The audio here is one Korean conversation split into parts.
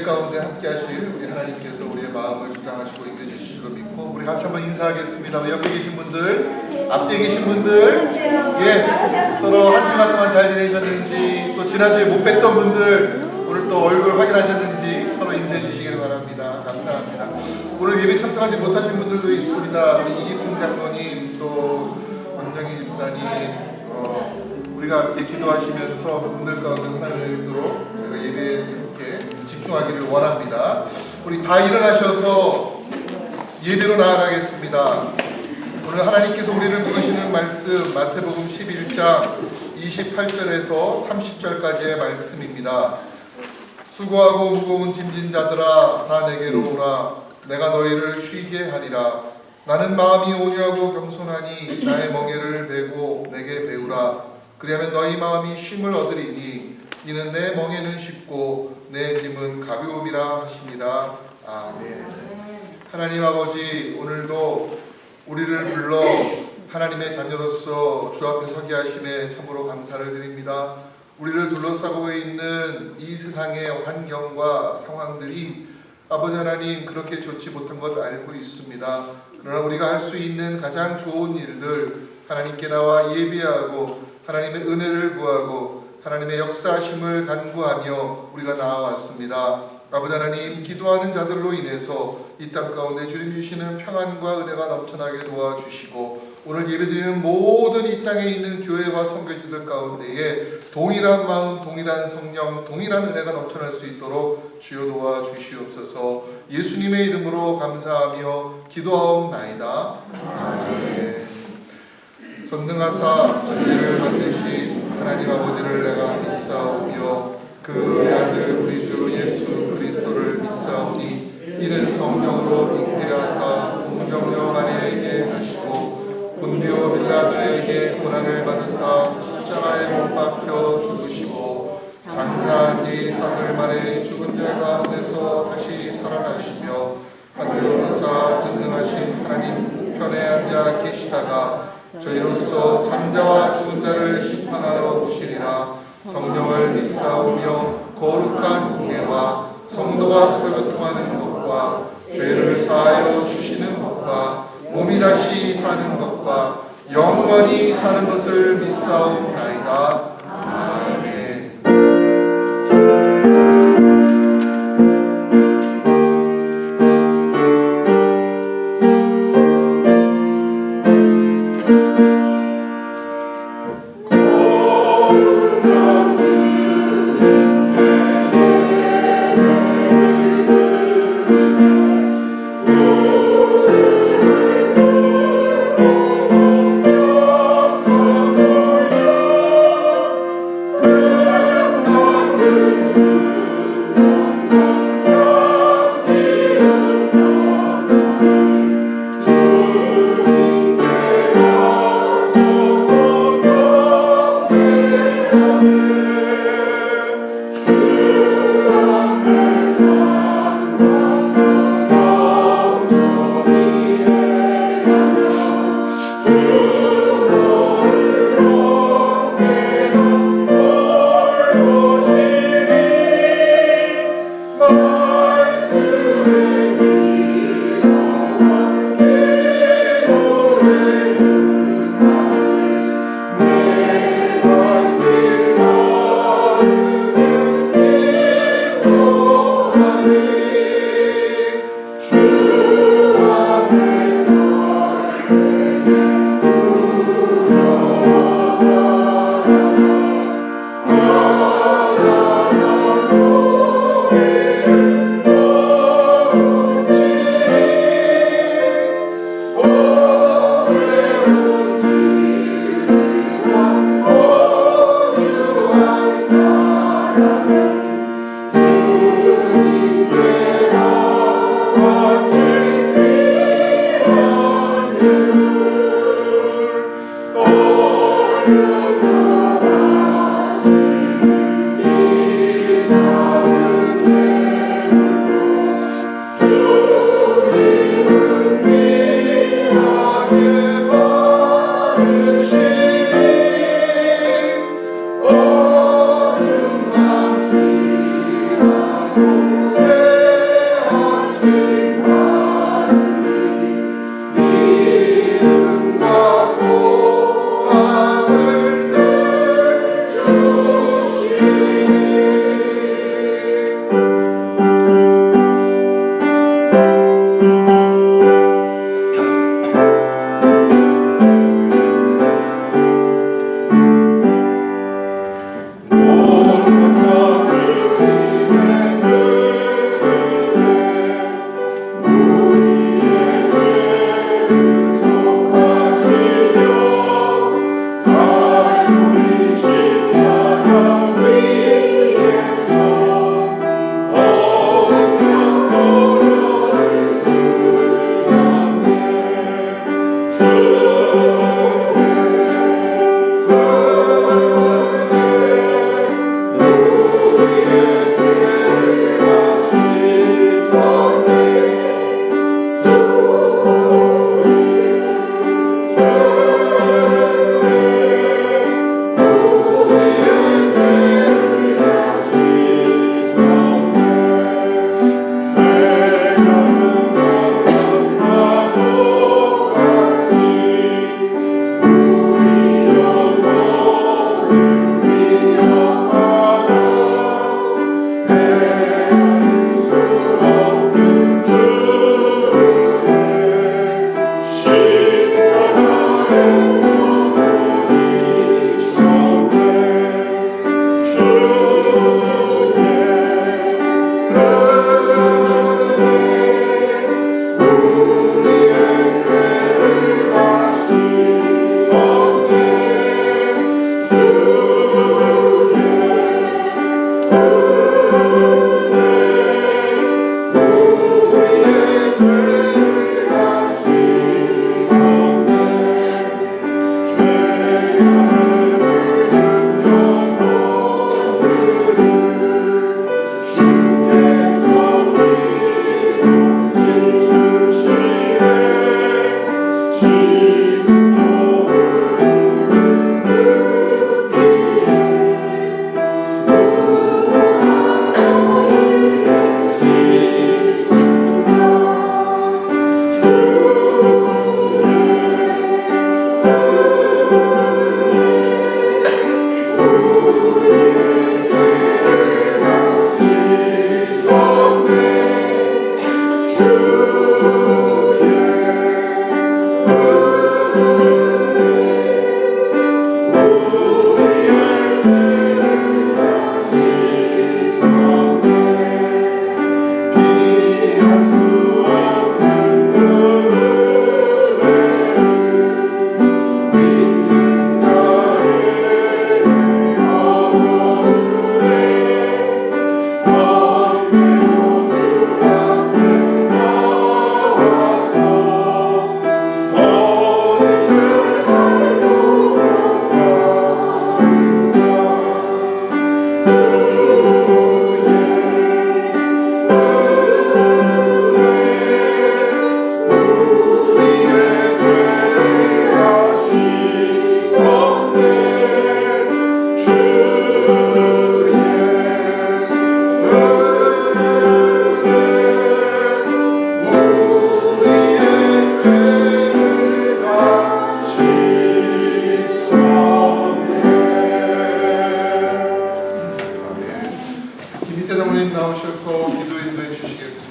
가운데 함께 하실 우리 하나님께서 우리의 마음을 주장하시고 이끌어주실 줄 믿고 우리 같이 한번 인사하겠습니다. 우리 옆에 계신 분들, 앞뒤에 계신 분들, 서로 한 주간 동안 잘 지내셨는지, 또 지난주에 못 뵀던 분들 오늘 또 얼굴 확인하셨는지 서로 인사해 주시길 바랍니다. 감사합니다. 오늘 예배 참석하지 못하신 분들도 있습니다. 우리 이기풍 장로님, 또 권정희 집사님, 우리가 함께 기도하시면서 그분들 가운데 하나님의 은혜로 제가 예배에 이렇게 집중하기를 원합니다. 우리 다 일어나셔서 예배로 나아가겠습니다. 오늘 하나님께서 우리를 부르시는 말씀 마태복음 11장 28절에서 30절까지의 말씀입니다. 수고하고 무거운 짐진 자들아 다 내게로 오라. 내가 너희를 쉬게 하리라. 나는 마음이 온유하고 겸손하니 나의 멍에를 메고 내게 배우라. 그리하면 너희 마음이 쉼을 얻으리니 이는 내 멍에는 쉽고 내 짐은 가벼움이라 하시니라. 아멘. 하나님 아버지, 오늘도 우리를 불러 하나님의 자녀로서 주 앞에 서게 하심에 참으로 감사를 드립니다. 우리를 둘러싸고 있는 이 세상의 환경과 상황들이 아버지 하나님 그렇게 좋지 못한 것 알고 있습니다. 그러나 우리가 할 수 있는 가장 좋은 일들, 하나님께 나와 예배하고 하나님의 은혜를 구하고 하나님의 역사하심을 간구하며 우리가 나아왔습니다. 아버지 하나님, 기도하는 자들로 인해서 이 땅 가운데 주님 주시는 평안과 은혜가 넘쳐나게 도와주시고 오늘 예배드리는 모든 이 땅에 있는 교회와 선교지들 가운데에 동일한 마음, 동일한 성령, 동일한 은혜가 넘쳐날 수 있도록 주여 도와주시옵소서. 예수님의 이름으로 감사하며 기도하옵나이다. 아멘. 전능하사 천지를 만드신 하나님 아버지를 내가 믿사오며 그 아들 우리 주 예수 그리스도를 믿사오니 이는 성령으로 잉태하사 동정녀 마리아에게 하시고 본디오 빌라도에게 고난을 받으사 십자가에 못 박혀 죽으시고 장사한 지 사흘 만에 죽은 자 가운데서 다시 살아나시며 하늘에 오르사 전능하신 하나님 우편에 앉아 계시다가 저희로서 산자와 죽은 자를 심판하러 오시리라. 성령을 믿사오며 거룩한 공예와 성도가 서로 통하는 것과 죄를 사하여 주시는 것과 몸이 다시 사는 것과 영원히 사는 것을 믿사옵나이다. 아멘. 주님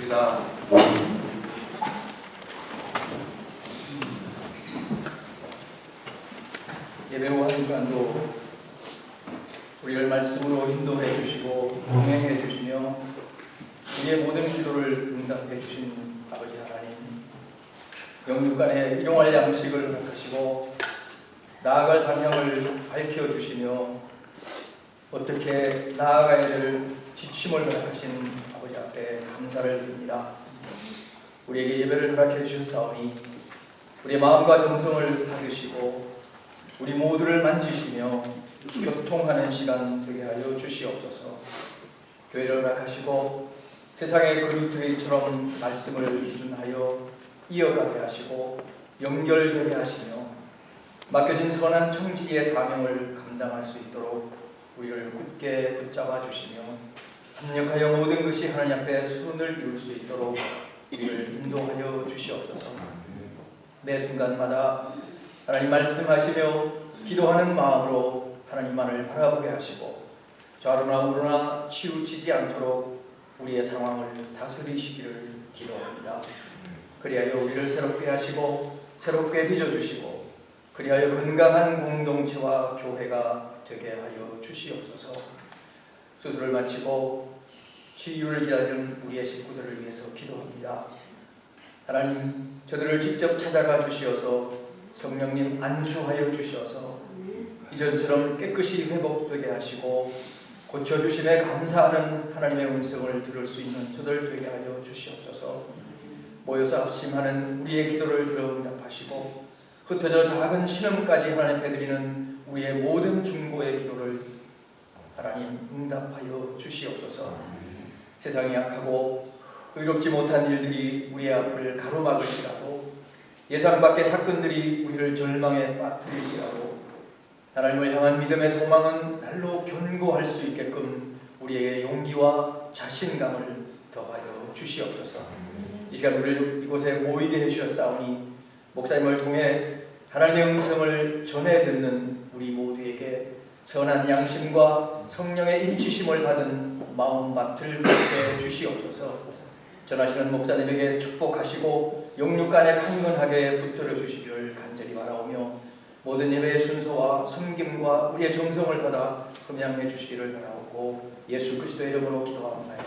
하겠습니다. 예배 후 한 주간도 우리를 말씀으로 인도해 주시고 동행해 주시며 우리의 모든 기도를 응답해 주신 아버지 하나님, 영육간의 일용할 양식을 허락하시고 나아갈 방향을 밝혀 주시며 어떻게 나아가야 될 지침을 허락하신 아버지 앞에 감사를 드립니다. 우리에게 예배를 허락해 주셨사오니 우리의 마음과 정성을 받으시고 우리 모두를 만지시며 교통하는 시간 되게 하여 주시옵소서. 교회를 허락하시고 세상의 그루트기처럼 말씀을 기준하여 이어가게 하시고 연결되게 하시며 맡겨진 선한 청지기의 사명을 감당할 수 있도록 우리를 굳게 붙잡아 주시며 합력하여 모든 것이 하나님 앞에 손을 이룰 수 있도록 우리를 인도하여 주시옵소서. 매 순간마다 하나님 말씀하시며 기도하는 마음으로 하나님만을 바라보게 하시고 좌로나 우로나 치우치지 않도록 우리의 상황을 다스리시기를 기도합니다. 그리하여 우리를 새롭게 하시고 새롭게 빚어주시고 그리하여 건강한 공동체와 교회가 되게 하여 주시옵소서. 수술을 마치고 치유를 기다리는 우리의 식구들을 위해서 기도합니다. 하나님, 저들을 직접 찾아가 주시어서 성령님 안수하여 주시어서 이전처럼 깨끗이 회복되게 하시고 고쳐주심에 감사하는 하나님의 음성을 들을 수 있는 저들 되게 하여 주시옵소서. 모여서 합심하는 우리의 기도를 들어 응답하시고 흩어져 작은 신음까지 하나님 앞에 드리는 우리의 모든 중보의 기도를 하나님 응답하여 주시옵소서. 세상이 약하고 의롭지 못한 일들이 우리의 앞을 가로막을지라도 예상 밖의 사건들이 우리를 절망에 빠뜨릴지라도 하나님을 향한 믿음의 소망은 날로 견고할 수 있게끔 우리에게 용기와 자신감을 더하여 주시옵소서. 이 시간 우리를 이곳에 모이게 해주셨사오니 목사님을 통해 하나님의 음성을 전해 듣는 우리 모두에게 선한 양심과 성령의 인치심을 받은 마음밭을 갖게 주시옵소서. 전하시는 목사님에게 축복하시고 영육간에 강건하게 붙들어 주시기를 간절히 바라오며 모든 예배의 순서와 섬김과 우리의 정성을 받아 흠양해 주시기를 바라오고 예수 그리스도의 이름으로 기도합니다.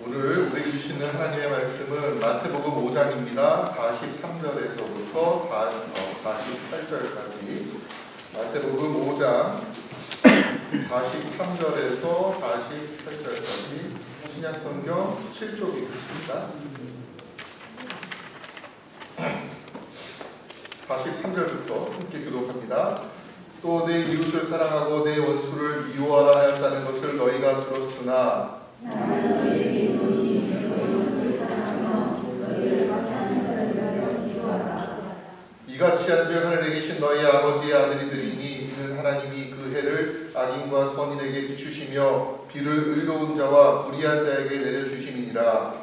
오늘 우리에게 주시는 하나님의 말씀은 마태복음 5장입니다. 43절에서부터 48절까지 마태복음 5장 43절에서 48절까지 신약성경 7쪽이 있습니다. 43절부터 함께 교독합니다. 또 내 이웃을 사랑하고 내 원수를 미워하라 하였다는 것을 너희가 들었으나 이같이 한즉 하늘에 계신 너희 아버지의 아들이 되리니 이는 하나님이 그 해를 악인과 선인에게 비추시며 비를 의로운 자와 불의한 자에게 내려주심이니라.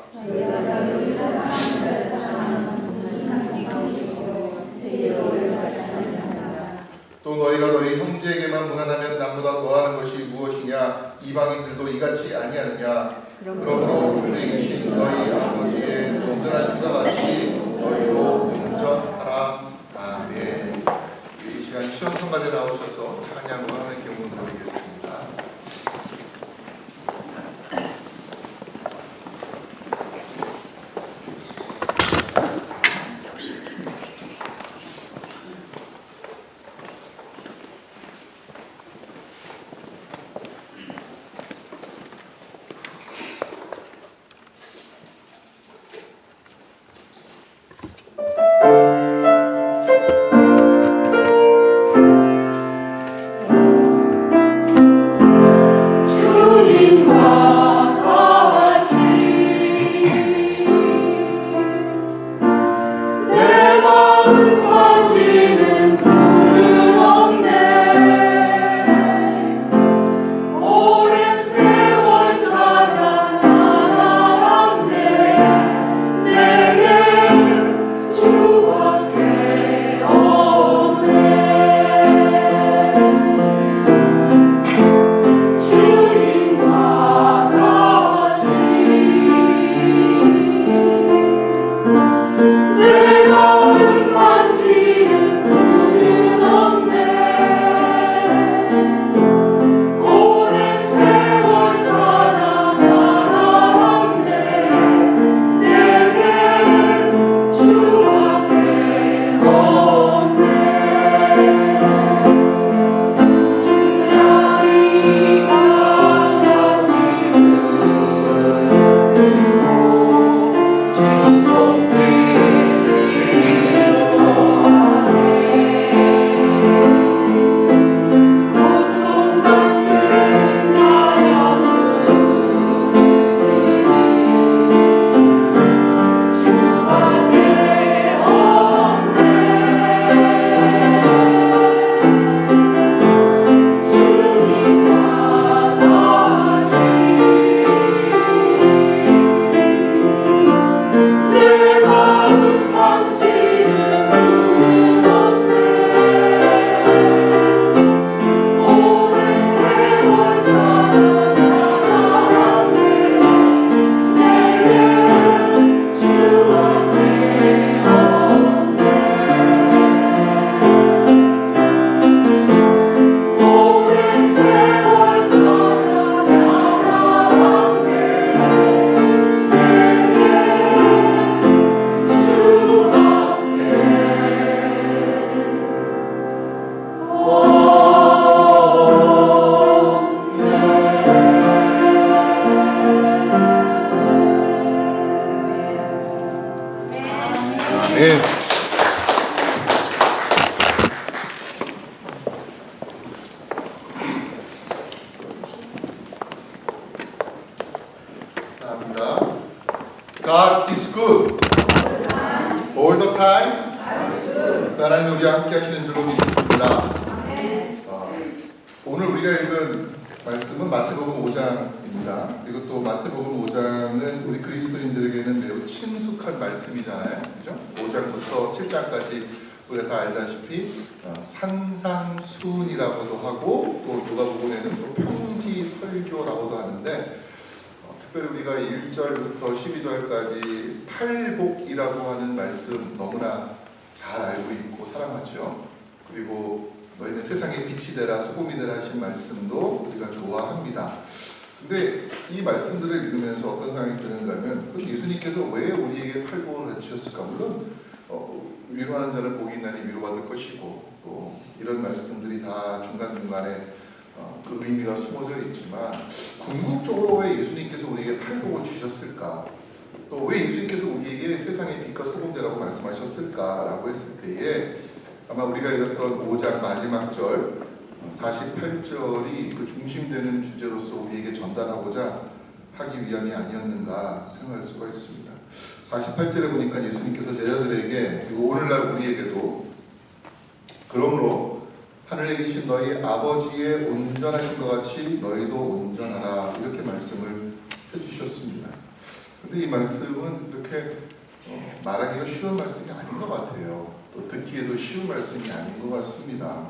또 너희가 너희 형제에게만 무난하면 남보다 더하는 것이 무엇이냐? 이방인들도 이같이 아니하느냐? 그러므로 하늘에 계신 너희 아버지의 온전한 주가 같이 너희로 온전하라. 아멘. 이 시간 시험성가대 나오셔서 찬양으로 하나님께 영광 돌리겠습니다. 하나님 우리와 함께 하시는 줄로 믿습니다. 오늘 우리가 읽은 말씀은 마태복음 5장입니다. 그리고 또 마태복음 5장은 우리 그리스도인들에게는 매우 친숙한 말씀이잖아요. 그죠? 5장부터 7장까지 우리가 다 알다시피 산상수훈이라고도 하고 또 누가복음에는 또 평지설교라고도 하는데 특별히 우리가 1절부터 12절까지 팔복이라고 하는 말씀 너무나 잘 알고 있고 사랑하죠. 그리고 너희는 세상의 빛이 되라 소금이 되라 하신 말씀도 우리가 좋아합니다. 근데 이 말씀들을 읽으면서 어떤 생각이 드는가 하면 그럼 예수님께서 왜 우리에게 팔복을 가르치셨을까? 물론 위로하는 자는 복이 있나니 위로받을 것이고 또 이런 말씀들이 다 중간중간에 그 의미가 숨어져 있지만 궁극적으로 왜 예수님께서 우리에게 팔복을 주셨을까? 또 왜 예수님께서 우리에게 세상의 빛과 소금되라고 말씀하셨을까라고 했을 때에 아마 우리가 읽었던 5장 마지막 절 48절이 그 중심되는 주제로서 우리에게 전달하고자 하기 위함이 아니었는가 생각할 수가 있습니다. 48절에 보니까 예수님께서 제자들에게 그리고 오늘날 우리에게도 그러므로 하늘에 계신 너희 아버지의 온전하신 것 같이 너희도 온전하라 이렇게 말씀을 해주셨습니다. 근데 이 말씀은 이렇게 말하기가 쉬운 말씀이 아닌 것 같아요. 또 듣기에도 쉬운 말씀이 아닌 것 같습니다.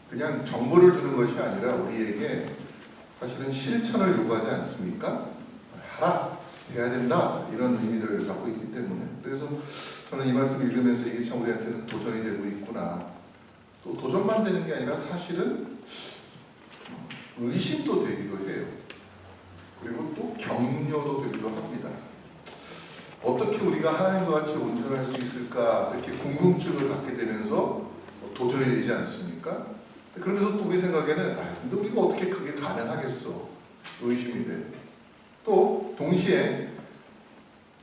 그냥 정보를 주는 것이 아니라 우리에게 사실은 실천을 요구하지 않습니까? 하라, 해야 된다 이런 의미를 갖고 있기 때문에 그래서 저는 이 말씀을 읽으면서 이게 참 우리한테는 도전이 되고 있구나. 또 도전만 되는 게 아니라 사실은 의심도 되기도 해요. 그리고 또 격려도 되기도 합니다. 어떻게 우리가 하나님과 같이 온전할 수 있을까 이렇게 궁금증을 갖게 되면서 도전이 되지 않습니까? 그러면서 또 우리 생각에는 근데 우리가 어떻게 그게 가능하겠어? 의심이 돼. 또 동시에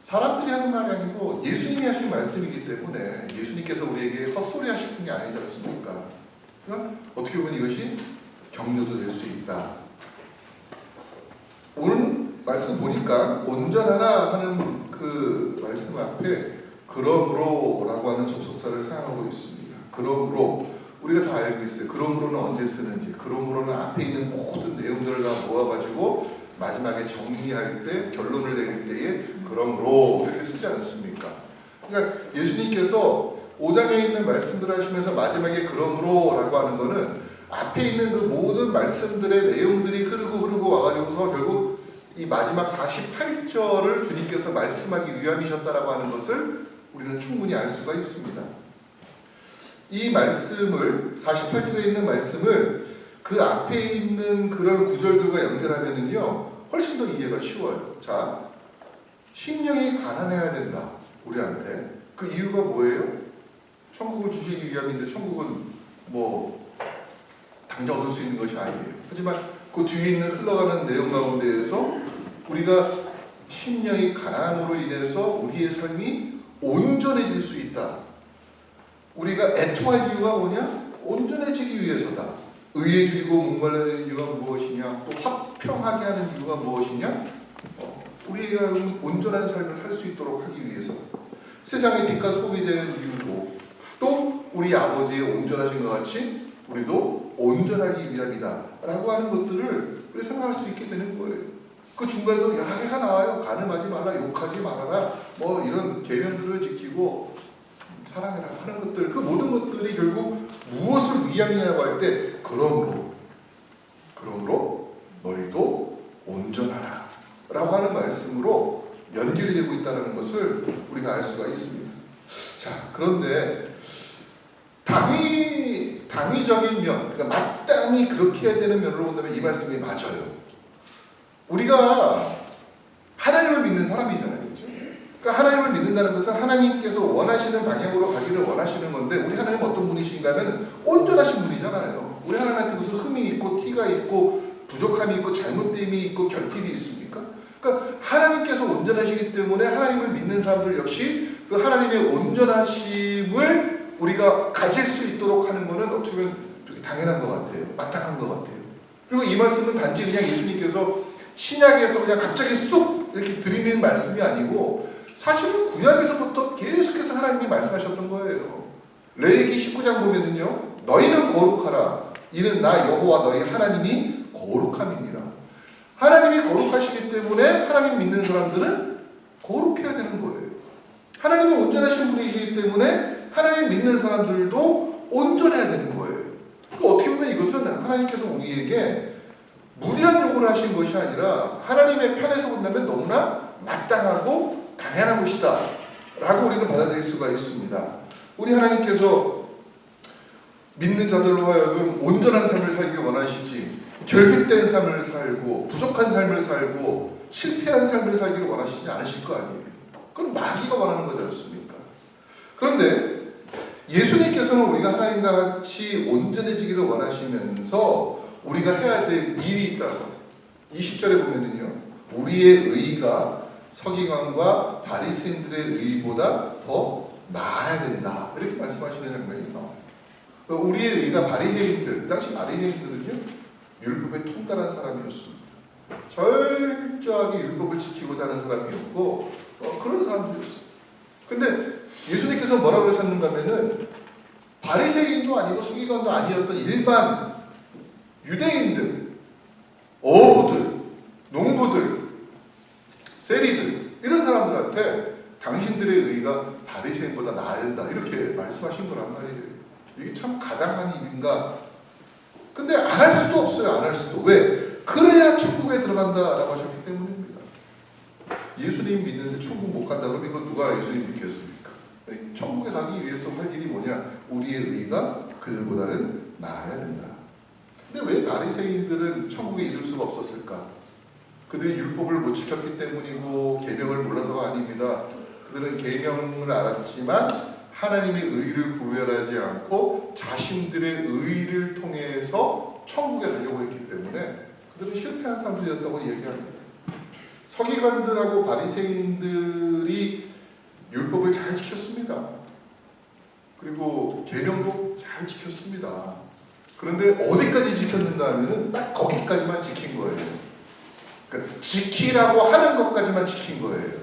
사람들이 하는 말이 아니고 예수님이 하신 말씀이기 때문에 예수님께서 우리에게 헛소리 하시는 게 아니지 않습니까? 그러니까 어떻게 보면 이것이 격려도 될 수 있다. 오늘 말씀 보니까 온전하라 하는 그 말씀 앞에 그러므로라고 하는 접속사를 사용하고 있습니다. 그러므로 우리가 다 알고 있어요. 그러므로는 언제 쓰는지. 그러므로는 앞에 있는 모든 내용들을 다 모아가지고 마지막에 정리할 때 결론을 내릴 때에 그러므로 이렇게 쓰지 않습니까? 그러니까 예수님께서 5장에 있는 말씀들을 하시면서 마지막에 그러므로라고 하는 거는 앞에 있는 그 모든 말씀들의 내용들이 흐르고 와가지고서 결국 이 마지막 48절을 주님께서 말씀하기 위함이셨다라고 하는 것을 우리는 충분히 알 수가 있습니다. 이 말씀을 48절에 있는 말씀을 그 앞에 있는 그런 구절들과 연결하면은요 훨씬 더 이해가 쉬워요. 자, 심령이 가난해야 된다. 우리한테 그 이유가 뭐예요? 천국을 주시기 위함인데 천국은 뭐 당장 얻을 수 있는 것이 아니에요. 하지만 그 뒤에 있는 흘러가는 내용 가운데에서 우리가 심령이 가난함으로 인해서 우리의 삶이 온전해질 수 있다. 우리가 애통할 이유가 뭐냐? 온전해지기 위해서다. 의해지고 목말라는 이유가 무엇이냐? 또 화평하게 하는 이유가 무엇이냐? 우리가 온전한 삶을 살 수 있도록 하기 위해서 세상의 빛과 소금이 되는 이유도 또 우리 아버지의 온전하신 것 같이 우리도 온전하기 위함이다 라고 하는 것들을 우리 생각할 수 있게 되는 거예요. 그 중간에도 여러 개가 나와요. 간음하지 말라, 욕하지 말아라, 뭐 이런 계명들을 지키고 사랑해라 하는 것들, 그 모든 것들이 결국 무엇을 위함이냐고 할 때 그러므로 너희도 온전하라 라고 하는 말씀으로 연결이 되고 있다는 것을 우리가 알 수가 있습니다. 자, 그런데 당위적인 면, 그러니까 마땅히 그렇게 해야 되는 면으로 본다면 이 말씀이 맞아요. 우리가 하나님을 믿는 사람이잖아요. 그렇죠? 그러니까 하나님을 믿는다는 것은 하나님께서 원하시는 방향으로 가기를 원하시는 건데 우리 하나님은 어떤 분이신가 하면 온전하신 분이잖아요. 우리 하나님한테 무슨 흠이 있고 티가 있고 부족함이 있고 잘못됨이 있고 결핍이 있습니까? 그러니까 하나님께서 온전하시기 때문에 하나님을 믿는 사람들 역시 그 하나님의 온전하심을 우리가 가질 수 있도록 하는 것은 어떻게 보면 되게 당연한 것 같아요. 마땅한 것 같아요. 그리고 이 말씀은 단지 그냥 예수님께서 신약에서 그냥 갑자기 쑥 이렇게 드리는 말씀이 아니고 사실은 구약에서부터 계속해서 하나님이 말씀하셨던 거예요. 레위기 19장 보면은요, 너희는 거룩하라. 이는 나 여호와 너희 하나님이 거룩함이니라. 하나님이 거룩하시기 때문에 하나님 믿는 사람들은 거룩해야 되는 거예요. 하나님이 온전하신 분이시기 때문에 하나님 믿는 사람들도 온전해야 되는 거예요. 어떻게 보면 이것은 하나님께서 우리에게 무리한 요구를 하신 것이 아니라 하나님의 편에서 본다면 너무나 마땅하고 당연한 것이다 라고 우리는 받아들일 수가 있습니다. 우리 하나님께서 믿는 자들로 하여금 온전한 삶을 살기 원하시지, 결핍된 삶을 살고 부족한 삶을 살고 실패한 삶을 살기를 원하시지 않으실 거 아니에요. 그건 마귀가 원하는 거지 않습니까? 그런데 예수님께서는 우리가 하나님과 같이 온전해지기를 원하시면서 우리가 해야 될 일이 있다고 20절에 보면은요, 우리의 의가 서기관과 바리새인들의 의보다 더 나아야 된다 이렇게 말씀하시는 장면이 나와요. 우리의 의가 바리새인들, 그 당시 바리새인들은요 율법에 통달한 사람이었습니다. 철저하게 율법을 지키고자 하는 사람이었고 그런 사람들이었어요. 근데 예수님께서 뭐라고 그러셨는가 하면은 바리새인도 아니고 서기관도 아니었던 일반 유대인들, 어부들, 농부들, 세리들 이런 사람들한테 당신들의 의가 바리새인보다 나아야 된다 이렇게 말씀하신 거란 말이에요. 이게 참 가당한 일인가? 근데 안 할 수도 없어요. 안 할 수도. 왜? 그래야 천국에 들어간다라고 하셨기 때문입니다. 예수님 믿는데 천국 못 간다 그러면 이거 누가 예수님 믿겠습니까? 천국에 가기 위해서 할 일이 뭐냐? 우리의 의가 그들보다는 나아야 된다. 근데 왜 바리새인들은 천국에 이를 수가 없었을까? 그들이 율법을 못 지켰기 때문이고 계명을 몰라서가 아닙니다. 그들은 계명을 알았지만 하나님의 의를 구별하지 않고 자신들의 의를 통해서 천국에 가려고 했기 때문에 그들은 실패한 사람들이었다고 얘기합니다. 서기관들하고 바리새인들이 율법을 잘 지켰습니다. 그리고 계명도 잘 지켰습니다. 그런데 어디까지 지켰는가 하면은 딱 거기까지만 지킨 거예요. 그러니까 지키라고 하는 것까지만 지킨 거예요.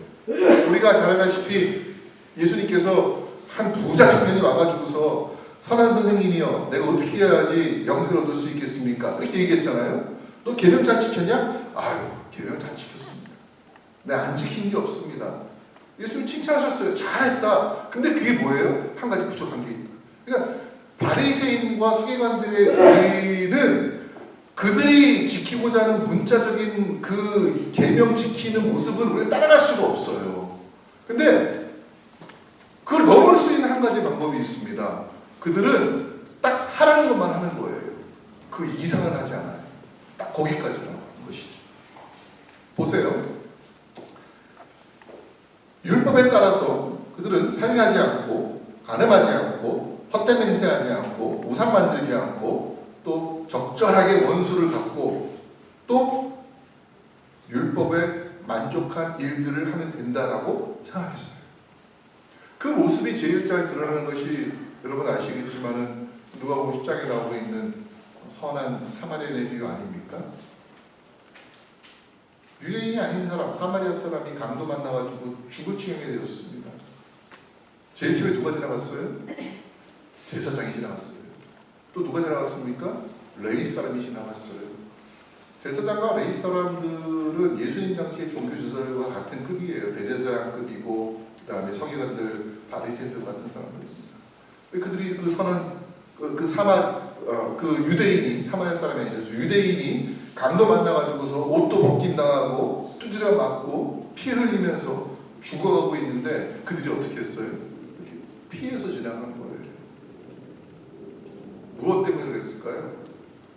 우리가 잘 알다시피 예수님께서 한 부자 청년이 와가지고서 선한 선생님이여 내가 어떻게 해야지 영생을 얻을 수 있겠습니까? 이렇게 얘기했잖아요. 너 계명 잘 지켰냐? 아유 계명 잘 지켰습니다. 내가 안 지킨 게 없습니다. 예수님 칭찬하셨어요. 잘했다. 근데 그게 뭐예요? 한 가지 부족한 게 있다. 그러니까 바리새인과 서기관들의 의는 그들이 지키고자 하는 문자적인 그 계명 지키는 모습은 우리가 따라갈 수가 없어요. 근데 그걸 넘을 수 있는 한 가지 방법이 있습니다. 그들은 딱 하라는 것만 하는 거예요. 그 이상은 하지 않아요. 딱 거기까지만 하는 것이죠. 보세요. 율법에 따라서 그들은 살인하지 않고 간음하지 않고 헛된 맹세하지 않고 우상 만들지 않고 또 적절하게 원수를 갚고 또 율법에 만족한 일들을 하면 된다라고 생각했어요. 그 모습이 제일 잘 드러나는 것이 여러분 아시겠지만은 누가복음 10장에 나오고 있는 선한 사마리아인의 비유 아닙니까? 유대인이 아닌 사람, 사마리아 사람이 강도 만나가지고 죽을 지경에 되었습니다. 제일 처음에 누가 지나갔어요? 제사장이 지나갔어요. 또 누가 지나갔습니까? 레위 사람이 지나갔어요. 제사장과 레위 사람들은 예수님 당시의 종교지도자들과 같은 급이에요. 대제사장급이고 그 다음에 서기관들, 바리새인들 같은 사람들입니다. 그들이 그 선한 그 유대인이 사마리아 사람이 아니죠. 유대인이 강도 만나가지고서 옷도 벗긴당하고 두드려 맞고 피 흘리면서 죽어가고 있는데 그들이 어떻게 했어요? 이렇게 피해서 지나간 거예요. 무엇 때문에 그랬을까요?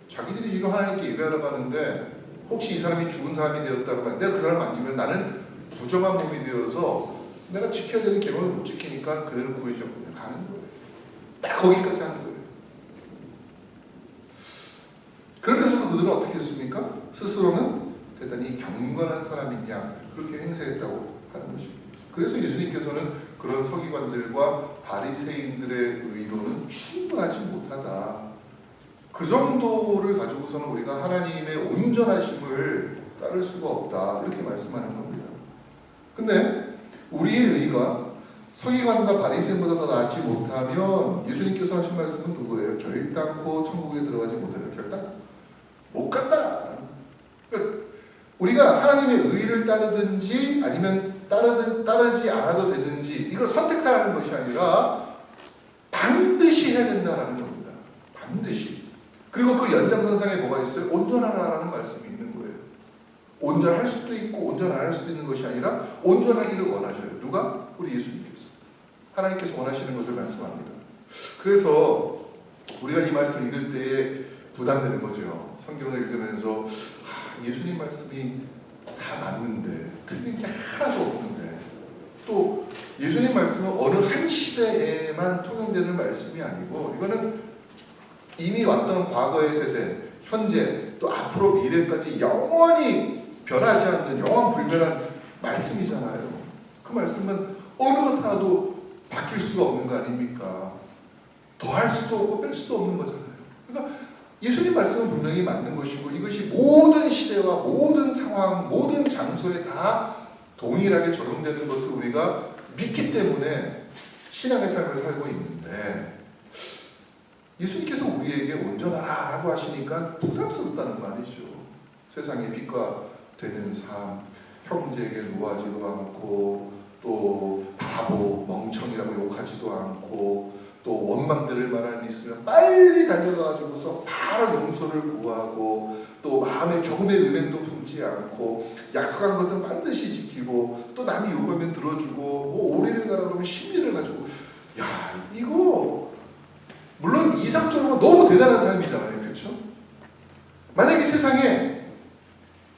자기들이 지금 하나님께 예배하러 가는데 혹시 이 사람이 죽은 사람이 되었다면 내가 그 사람 만지면 나는 부정한 몸이 되어서 내가 지켜야 되는 계명을 못 지키니까 그들을 구해주고 그냥 가는 거예요. 딱 거기까지 하는 거예요. 그러면서 그들은 어떻게 했습니까? 스스로는 대단히 경건한 사람이냐 그렇게 행세했다고 하는 것입니다. 그래서 예수님께서는 그런 서기관들과 바리새인들의 의로는 충분하지 못하다. 그 정도를 가지고서는 우리가 하나님의 온전하심을 따를 수가 없다. 이렇게 말씀하는 겁니다. 근데 우리의 의가 서기관과 바리새인보다 더 낫지 못하면 예수님께서 하신 말씀은 그거예요. 결단코 천국에 들어가지 못해요. 결단 못 간다. 그러니까 우리가 하나님의 의를 따르든지 아니면 따르지 않아도 되든지 이걸 선택하라는 것이 아니라 반드시 해야 된다라는 겁니다. 반드시. 그리고 그 연장선상에 뭐가 있어요? 온전하라라는 말씀이 있는 거예요. 온전할 수도 있고 온전 안 할 수도 있는 것이 아니라 온전하기를 원하셔요. 누가? 우리 예수님께서. 하나님께서 원하시는 것을 말씀합니다. 그래서 우리가 이 말씀 읽을 때에 부담되는 거죠. 성경을 읽으면서 예수님 말씀이 다 맞는데 틀린 게 하나도 없는데 또 예수님 말씀은 어느 한 시대에만 통용되는 말씀이 아니고 이거는 이미 왔던 과거의 세대, 현재 또 앞으로 미래까지 영원히 변하지 않는 영원 불변한 말씀이잖아요. 그 말씀은 어느 것 하나도 바뀔 수가 없는 거 아닙니까? 더할 수도 없고 뺄 수도 없는 거잖아요. 그러니까 예수님 말씀은 분명히 맞는 것이고 이것이 모든 시대와 모든 상황, 모든 장소에 다 동일하게 적용되는 것을 우리가 믿기 때문에 신앙의 삶을 살고 있는데 예수님께서 우리에게 온전하라고 하시니까 부담스럽다는 말이죠. 세상의 빛과 되는 삶, 형제에게 노하지도 않고 또 바보, 멍청이라고 욕하지도 않고 또 원망들을 말할 일 있으면 빨리 달려가가지고서 바로 용서를 구하고 또 마음에 조금의 음행도 품지 않고 약속한 것은 반드시 지키고 또 남이 요구하면 들어주고 뭐 오리를 가라 그러면 심리를 가지고 야 이거 물론 이상적으로 너무 대단한 삶이잖아요. 그렇죠? 만약에 세상에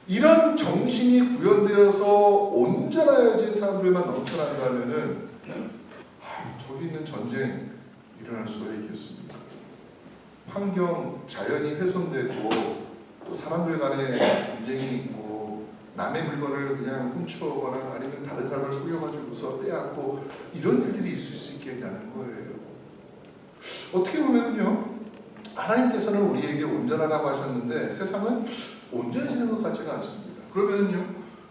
이런 정신이 구현되어서 온전해진 사람들만 넘쳐난다 하면은 저기 있는 전쟁 일어날 수가 있겠습니까? 환경, 자연이 훼손되고 또 사람들 간에 분쟁이 있고 남의 물건을 그냥 훔쳐오거나 아니면 다른 사람을 속여가지고서 빼앗고 이런 일들이 있을 수 있겠냐는 거예요. 어떻게 보면은요, 하나님께서는 우리에게 온전하라고 하셨는데 세상은 온전해지는 것 같지가 않습니다. 그러면은요,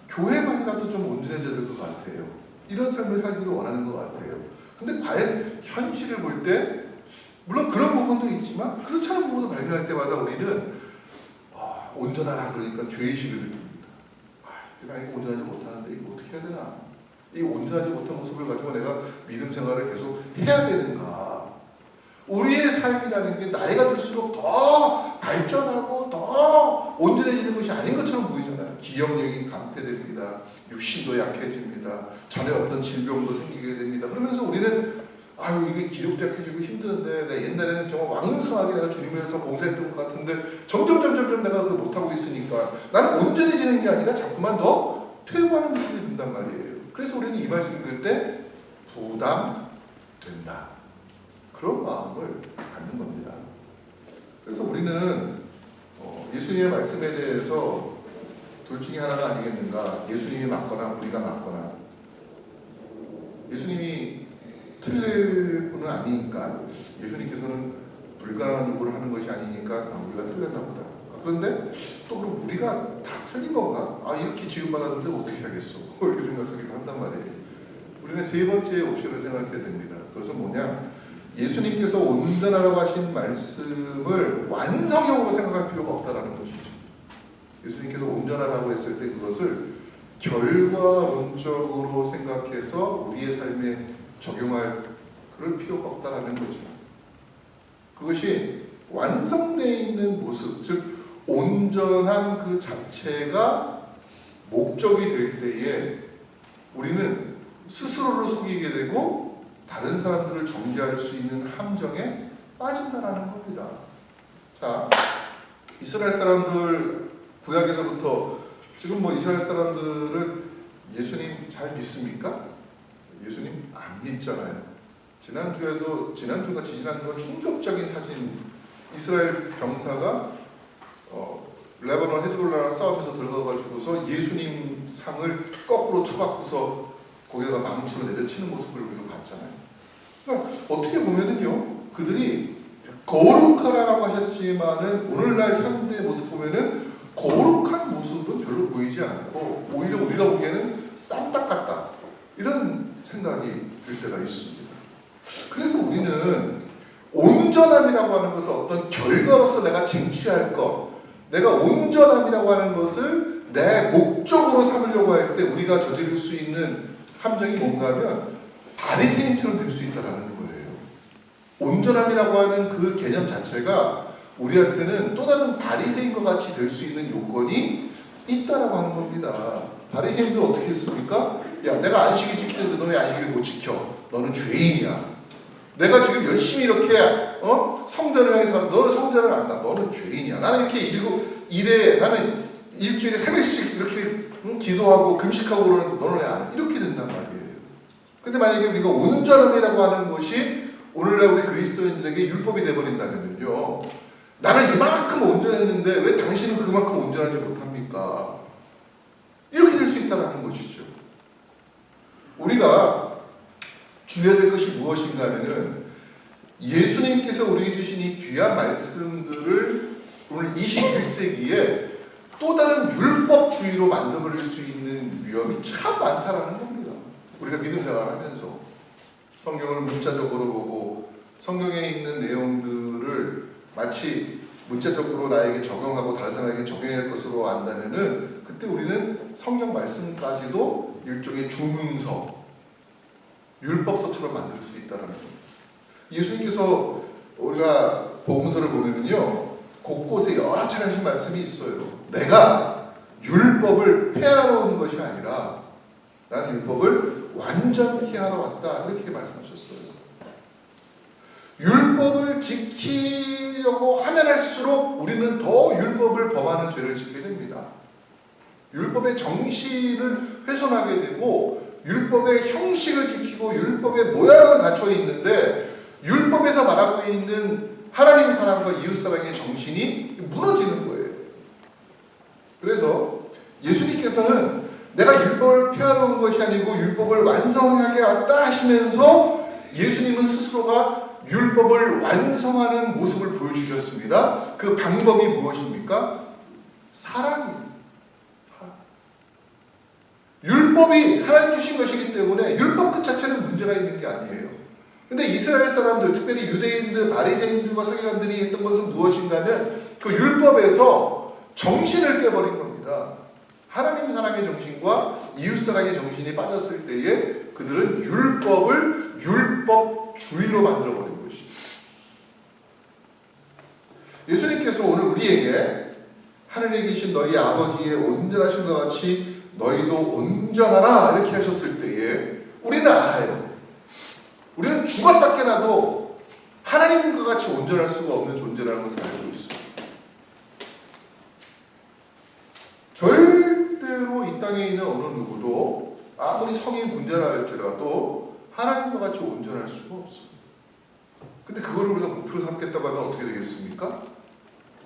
교회만이라도 좀 온전해져야 될 것 같아요. 이런 삶을 살기를 원하는 것 같아요. 근데 과연 현실을 볼 때 물론 그런 부분도 있지만 그렇지 않은 부분도 발견할 때마다 우리는 온전하라 그러니까 죄의식을 느낍니다. 나 이거 온전하지 못하는데 이거 어떻게 해야 되나? 이 온전하지 못한 모습을 가지고 내가 믿음 생활을 계속 해야 되는가? 우리의 삶이라는 게 나이가 들수록 더 발전하고 더 온전해지는 것이 아닌 것처럼 보이잖아요. 기억력이 감퇴됩니다. 육신도 약해집니다. 전에 없던 질병도 생기게 됩니다. 그러면서 우리는 이게 기력도 약해지고 힘드는데 내가 옛날에는 정말 왕성하게 내가 주님을 위해서 봉사했던 것 같은데 점점 내가 그걸 못하고 있으니까 나는 온전해지는 게 아니라 자꾸만 더 퇴보하는 느낌이 든단 말이에요. 그래서 우리는 이 말씀 읽을 때 부담된다. 그런 마음을 갖는 겁니다. 그래서 우리는 예수님의 말씀에 대해서 둘 중에 하나가 아니겠는가? 예수님이 맞거나 우리가 맞거나. 예수님이 틀릴 분은 아니니까 예수님께서는 불가능한 요구를 하는 것이 아니니까 우리가 틀렸나 보다. 그런데 또 그럼 우리가 다 틀린 건가? 이렇게 지음받았는데 어떻게 하겠어? 이렇게 생각하기도 한단 말이에요. 우리는 세 번째 옵션을 생각해야 됩니다. 그것은 뭐냐? 예수님께서 온전하라고 하신 말씀을 완성형으로 생각할 필요가 없다는 것이죠. 예수님께서 온전하라고 했을 때 그것을 결과론적으로 생각해서 우리의 삶에 적용할 그럴 필요가 없다는 거죠. 그것이 완성되어 있는 모습, 즉 온전한 그 자체가 목적이 될 때에 우리는 스스로를 속이게 되고 다른 사람들을 정죄할 수 있는 함정에 빠진다는 겁니다. 자, 이스라엘 사람들 구약에서부터 지금 이스라엘 사람들은 예수님 잘 믿습니까? 예수님 안 믿잖아요. 지난주가 충격적인 사진. 이스라엘 병사가 레바논 헤즈볼라랑 싸우면서 들어가가지고서 예수님 상을 거꾸로 쳐갖고서 거기다가 망치로 내려치는 모습을 우리가 봤잖아요. 그러니까 어떻게 보면은요, 그들이 거룩하라고 하셨지만은 오늘날 현대 모습 보면은 거룩한 모습은 별로 보이지 않고 오히려 우리가 보기에는 쌈딱 같다. 이런 생각이 들 때가 있습니다. 그래서 우리는 온전함이라고 하는 것을 어떤 결과로서 내가 쟁취할 것, 내가 온전함이라고 하는 것을 내 목적으로 삼으려고 할 때 우리가 저지를 수 있는 함정이 뭔가 하면 바리새인처럼 될 수 있다는 거예요. 온전함이라고 하는 그 개념 자체가 우리한테는 또 다른 바리새인과 같이 될 수 있는 요건이 있다라고 하는 겁니다. 바리새인들 어떻게 했습니까? 야, 내가 안식일 지키는데 너네 안식일 못 지켜. 너는 죄인이야. 내가 지금 열심히 이렇게 성전을 해서 너는 성전을 안 가. 너는 죄인이야. 나는 이렇게 나는 일주일에 3일씩 이렇게 기도하고 금식하고 그러는데 너는 왜 안 해? 이렇게 된단 말이에요. 근데 만약에 우리가 온전함이라고 하는 것이 오늘날 우리 그리스도인들에게 율법이 되어버린다면요, 나는 이만큼 온전했는데 왜 당신은 그만큼 온전하지 못합니까? 이렇게 될 수 있다는 것이죠. 우리가 주의해야 될 것이 무엇인가 하면은 예수님께서 우리에게 주신 이 귀한 말씀들을 오늘 21세기에 또 다른 율법주의로 만들어버릴 수 있는 위험이 참 많다라는 겁니다. 우리가 믿음 생활하면서 성경을 문자적으로 보고 성경에 있는 내용들을 마치 문자적으로 나에게 적용하고 다른 사람에게 적용할 것으로 안다면은 그때 우리는 성경 말씀까지도 일종의 주문서, 율법서처럼 만들 수 있다는 겁니다. 예수님께서 우리가 복음서를 보면은요, 곳곳에 여러 차례 하신 말씀이 있어요. 내가 율법을 폐하러 온 것이 아니라 나는 율법을 완전케 하러 왔다, 이렇게 말씀하셨어요. 율법을 지키려고 하면 할수록 우리는 더 율법을 범하는 죄를 짓게 됩니다. 율법의 정신을 훼손하게 되고 율법의 형식을 지키고 율법의 모양은 갖춰 있는데 율법에서 말하고 있는 하나님 사랑과 이웃 사랑의 정신이 무너지는 거예요. 그래서 예수님께서는 내가 율법을 폐하러 온 것이 아니고 율법을 완성하게 왔다 하시면서 예수님은 스스로가 율법을 완성하는 모습을 보여주셨습니다. 그 방법이 무엇입니까? 사랑입니다. 율법이 하나님 주신 것이기 때문에 율법 그 자체는 문제가 있는 게 아니에요. 근데 이스라엘 사람들, 특별히 유대인들, 바리새인들과 서기관들이 했던 것은 무엇인가 하면 그 율법에서 정신을 빼버린 겁니다. 하나님 사랑의 정신과 이웃 사랑의 정신이 빠졌을 때에 그들은 율법을 율법주의로 만들어버린 것이죠. 예수님께서 오늘 우리에게 하늘에 계신 너희 아버지의 온전하신 것 같이 너희도 온전하라 이렇게 하셨을 때에 우리는 알아요. 우리는 죽었다 깨나도 하나님과 같이 온전할 수가 없는 존재라는 것을 알고 있어요. 절대로 이 땅에 있는 어느 누구도 아무리 성이 문제라 할지라도 하나님과 같이 온전할 수가 없어요. 근데 그걸 우리가 목표로 삼겠다고 하면 어떻게 되겠습니까?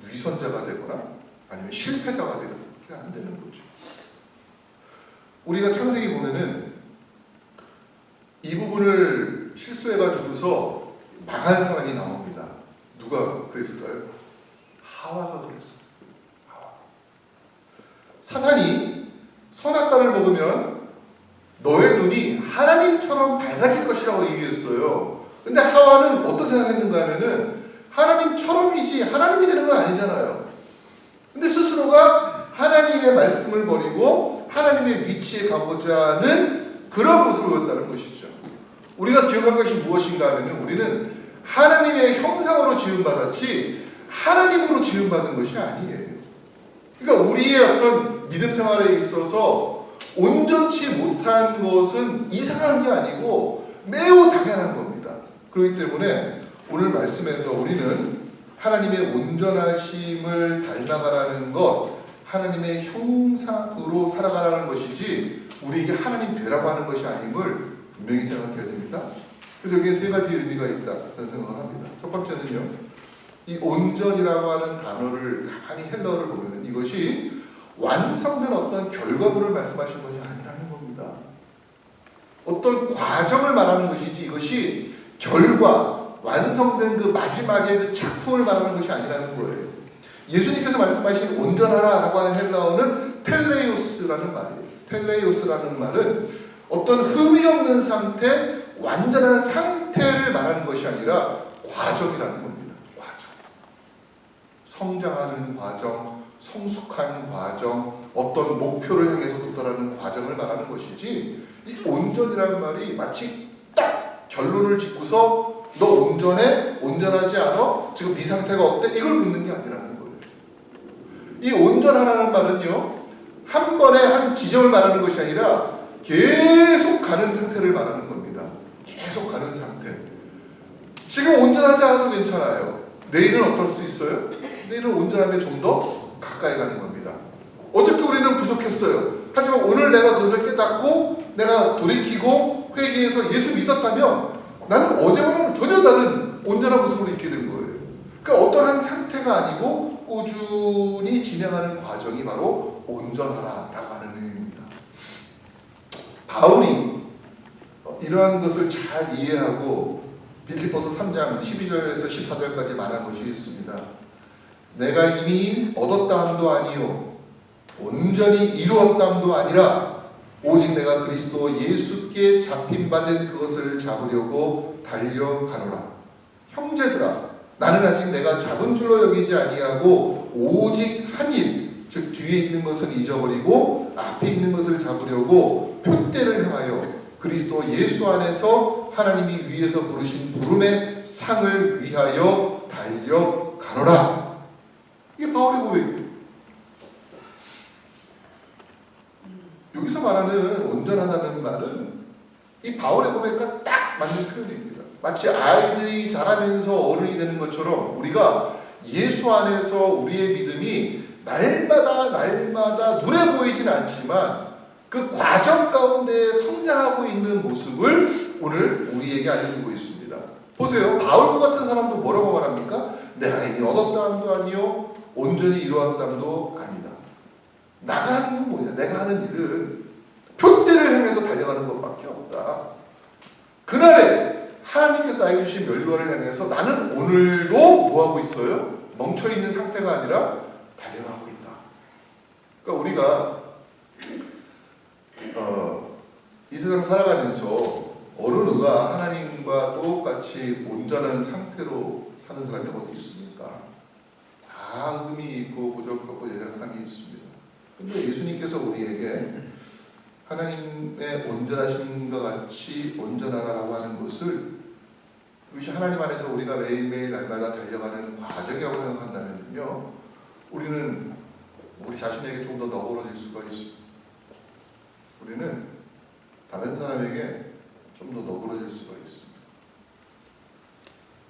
위선자가 되거나 아니면 실패자가 되는 그게 안 되는 거죠. 우리가 창세기 보면은 이 부분을 실수해가지고서 망한 사람이 나옵니다. 누가 그랬을까요? 하와가 그랬어요. 하와. 사탄이 선악과를 먹으면 너의 눈이 하나님처럼 밝아질 것이라고 얘기했어요. 근데 하와는 어떤 생각했는가 하면은 하나님처럼이지 하나님이 되는 건 아니잖아요. 근데 스스로가 하나님의 말씀을 버리고 하나님의 위치에 가고자 하는 그런 모습을 보였다는 것이죠. 우리가 기억할 것이 무엇인가 하면 우리는 하나님의 형상으로 지음받았지 하나님으로 지음받은 것이 아니에요. 그러니까 우리의 어떤 믿음 생활에 있어서 온전치 못한 것은 이상한 게 아니고 매우 당연한 겁니다. 그렇기 때문에 오늘 말씀에서 우리는 하나님의 온전하심을 닮아가라는 것, 하나님의 형상으로 살아가라는 것이지 우리에게 하나님 되라고 하는 것이 아님을 분명히 생각해야 됩니다. 그래서 여기에 세 가지 의미가 있다 저는 생각을 합니다. 첫 번째는요, 이 온전이라고 하는 단어를 가만히 헬라어를 보면 이것이 완성된 어떤 결과물을 말씀하시는 것이 아니라는 겁니다. 어떤 과정을 말하는 것이지 이것이 결과, 완성된 그 마지막의 그 작품을 말하는 것이 아니라는 거예요. 예수님께서 말씀하신 온전하라라고 하는 헬라어는 텔레이오스라는 말이에요. 텔레이오스라는 말은 어떤 흠이 없는 상태, 완전한 상태를 말하는 것이 아니라 과정이라는 겁니다. 과정. 성장하는 과정, 성숙한 과정, 어떤 목표를 향해서 도달하는 과정을 말하는 것이지, 이 온전이라는 말이 마치 딱 결론을 짓고서 너 온전해? 온전하지 않아? 지금 네 상태가 어때? 이걸 묻는 게 아니라는 거예요. 이 온전하라는 말은요, 한 번에 한 지점을 말하는 것이 아니라 계속 가는 상태를 말하는 겁니다. 계속 가는 상태. 지금 온전하지 않아도 괜찮아요. 내일은 어떨 수 있어요? 내일은 온전함에 좀 더 가까이 가는 겁니다. 어저께 우리는 부족했어요. 하지만 오늘 내가 그것을 깨닫고 내가 돌이키고 회개해서 예수 믿었다면 나는 어제와는 전혀 다른 온전한 모습으로 있게 된 거예요. 그러니까 어떠한 상태가 아니고 꾸준히 진행하는 과정이 바로 온전하라라고 하는 의미입니다. 바울이 이러한 것을 잘 이해하고 빌립보서 3장 12절에서 14절까지 말한 것이 있습니다. 내가 이미 얻었다함도 아니요 온전히 이루었다함도 아니라 오직 내가 그리스도 예수께 잡힌 바 된 그것을 잡으려고 달려가노라. 형제들아, 나는 아직 내가 잡은 줄로 여기지 아니하고 오직 한 일, 즉 뒤에 있는 것은 잊어버리고 앞에 있는 것을 잡으려고 표대를 향하여 그리스도 예수 안에서 하나님이 위에서 부르신 부름의 상을 위하여 달려가노라. 이게 바울의 고백이에요. 여기서 말하는 온전하다는 말은 이 바울의 고백과 딱 맞는 표현입니다. 마치 아이들이 자라면서 어른이 되는 것처럼 우리가 예수 안에서 우리의 믿음이 날마다 눈에 보이진 않지만 그 과정 가운데 성장하고 있는 모습을 오늘 우리에게 알려주고 있습니다. 보세요. 바울과 같은 사람도 뭐라고 말합니까? 내가 이미 얻었다함도 아니요 온전히 이루었다함도 아니다. 나가 하는 건 뭐냐? 내가 하는 일은 표대를 향해서 달려가는 것밖에 없다. 그날에 하나님께서 나에게 주신 멸류관을 향해서 나는 오늘도 뭐하고 있어요? 멈춰있는 상태가 아니라 달려가고 있다. 그러니까 우리가 이 세상 살아가면서 어느 누가 하나님과 똑같이 온전한 상태로 사는 사람이 어디 있습니까? 다 흠이 있고 부족하고 연약함이 있습니다. 그런데 예수님께서 우리에게 하나님의 온전하심과 같이 온전하라고 하는 것을 그것이 하나님 안에서 우리가 매일매일 날마다 달려가는 과정이라고 생각한다면요, 우리는 우리 자신에게 좀 더 너그러질 수가 있습니다. 우리는 다른 사람에게 좀 더 너그러질 수가 있습니다.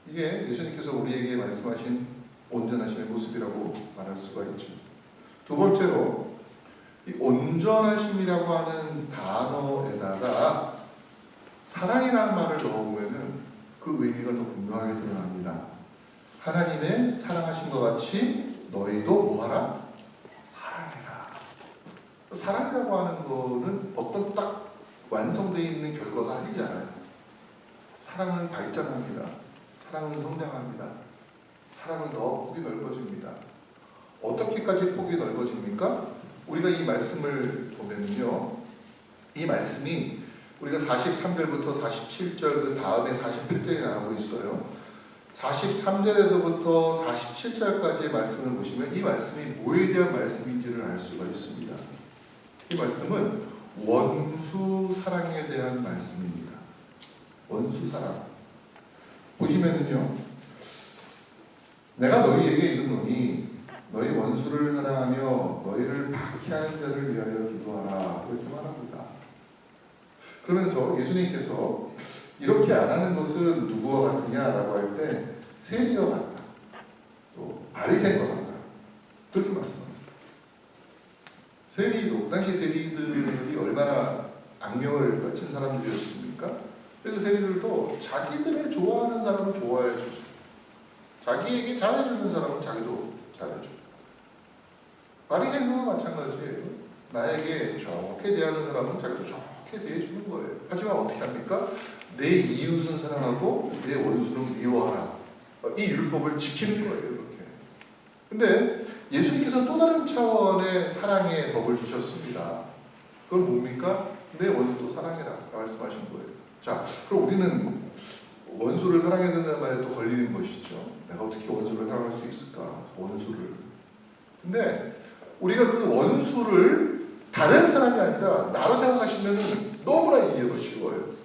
이게 예수님께서 우리에게 말씀하신 온전하심의 모습이라고 말할 수가 있죠. 두 번째로 이 온전하심이라고 하는 단어에다가 사랑이라는 말을 넣어보면은 그 의미가 더 분명하게 드러납니다. 하나님의 사랑하신 것 같이 너희도 뭐하라? 사랑해라. 사랑이라고 하는 거는 어떤 딱 완성되어 있는 결과가 아니잖아요. 사랑은 발전합니다. 사랑은 성장합니다. 사랑은 더 폭이 넓어집니다. 어떻게까지 폭이 넓어집니까? 우리가 이 말씀을 보면요, 이 말씀이 우리가 43절부터 47절 그 다음에 48절이 나오고 있어요. 43절에서부터 47절까지의 말씀을 보시면 이 말씀이 뭐에 대한 말씀인지를 알 수가 있습니다. 이 말씀은 원수 사랑에 대한 말씀입니다. 원수 사랑. 보시면은요, 내가 너희에게 이르노니 너희 원수를 사랑하며 너희를 박해하는 자를 위하여 기도하라. 그렇게 말합니다. 그러면서 예수님께서 이렇게 안 하는 것은 누구와 같으냐라고 할 때 세리와 같다. 또 바리새인과 같다. 그렇게 말씀하셨습니다. 세리도 그 당시 세리들이 얼마나 악명을 떨친 사람들이었습니까? 그 세리들도 자기들을 좋아하는 사람은 좋아해 주고 자기에게 잘해주는 사람은 자기도 잘해주고 바리새인도 마찬가지예요. 나에게 좋게 대하는 사람은 자기도 좋게 대해주는 거예요. 하지만 어떻게 합니까? 내 이웃은 사랑하고 내 원수는 미워하라. 이 율법을 지키는 거예요. 이렇게. 근데 예수님께서 또 다른 차원의 사랑의 법을 주셨습니다. 그건 뭡니까? 내 원수도 사랑해라 말씀하신 거예요. 자, 그럼 우리는 원수를 사랑해야 된다는 말에 또 걸리는 것이죠. 내가 어떻게 원수를 사랑할 수 있을까? 원수를. 근데 우리가 그 원수를 다른 사람이 아니라 나로 생각하시면 너무나 이해가 쉬워요.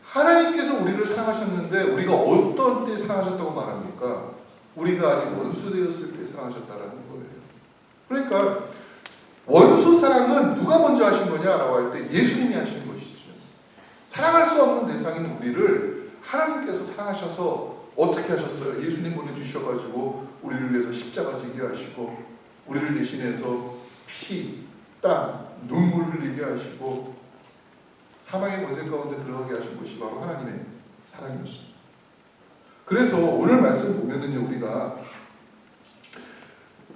하나님께서 우리를 사랑하셨는데 우리가 어떤 때 사랑하셨다고 말합니까? 우리가 아직 원수 되었을 때 사랑하셨다라는 거예요. 그러니까 원수 사랑은 누가 먼저 하신 거냐라고 할 때 예수님이 하신 것이죠. 사랑할 수 없는 대상인 우리를 하나님께서 사랑하셔서 어떻게 하셨어요? 예수님 보내주셔가지고 우리를 위해서 십자가 지게 하시고 우리를 대신해서 피, 땀, 눈물 흘리게 하시고 사망의 권세 가운데 들어가게 하신 것이 바로 하나님의 사랑이었습니다. 그래서 오늘 말씀 보면은요, 우리가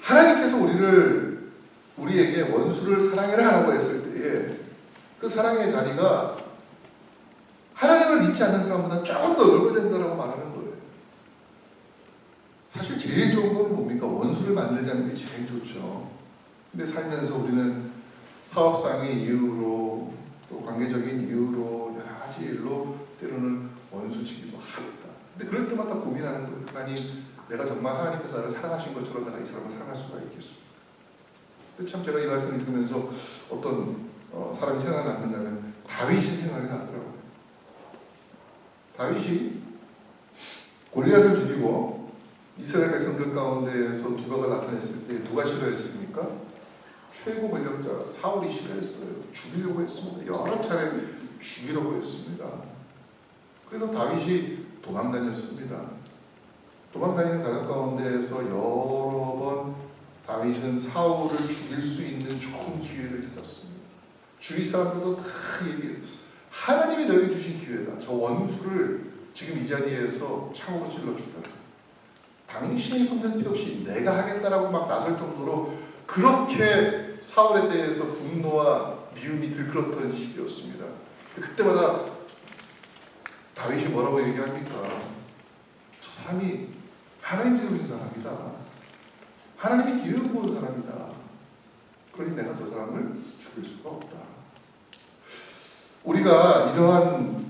하나님께서 우리에게 원수를 사랑해라라고 했을 때에 그 사랑의 자리가 하나님을 믿지 않는 사람보다 조금 더 넓어진다라고 말하는 거예요. 사실 제일 좋은 건 뭡니까? 원수를 만들지 않는 게 제일 좋죠. 근데 살면서 우리는 사업상의 이유로 또 관계적인 이유로 여러 가지 일로 때로는 원수지기도 하겠다. 근데 그럴 때마다 고민하는 거예요. 하나님, 내가 정말 하나님께서 나를 사랑하신 것처럼 내가 이 사람을 사랑할 수가 있겠어. 근데 참 제가 이 말씀을 읽으면서 어떤 사람이 생각났느냐면 다윗이 생각이 나더라고요. 다윗이 골리앗을 죽이고 이스라엘 백성들 가운데에서 두각을 나타냈을 때 누가 싫어했습니까? 최고 권력자 사울이 싫어했어요. 죽이려고 했습니다. 여러 차례 죽이려고 했습니다. 그래서 다윗이 도망다녔습니다. 도망다니는 가족 가운데에서 여러 번 다윗은 사울을 죽일 수 있는 좋은 기회를 찾았습니다. 주위 사람들도 다 얘기해요. 하나님이 너에게 주신 기회다. 저 원수를 지금 이 자리에서 창으로 찔러 죽여라. 당신이 손댈 필요 없이 내가 하겠다라고 막 나설 정도로 그렇게 사울에 대해서 분노와 미움이 들끓었던 시기였습니다. 그때마다 다윗이 뭐라고 얘기합니까? 저 사람이 하나님 세우신 사람이다. 하나님이 기름 부은 사람이다. 그러니 내가 저 사람을 죽일 수가 없다. 우리가 이러한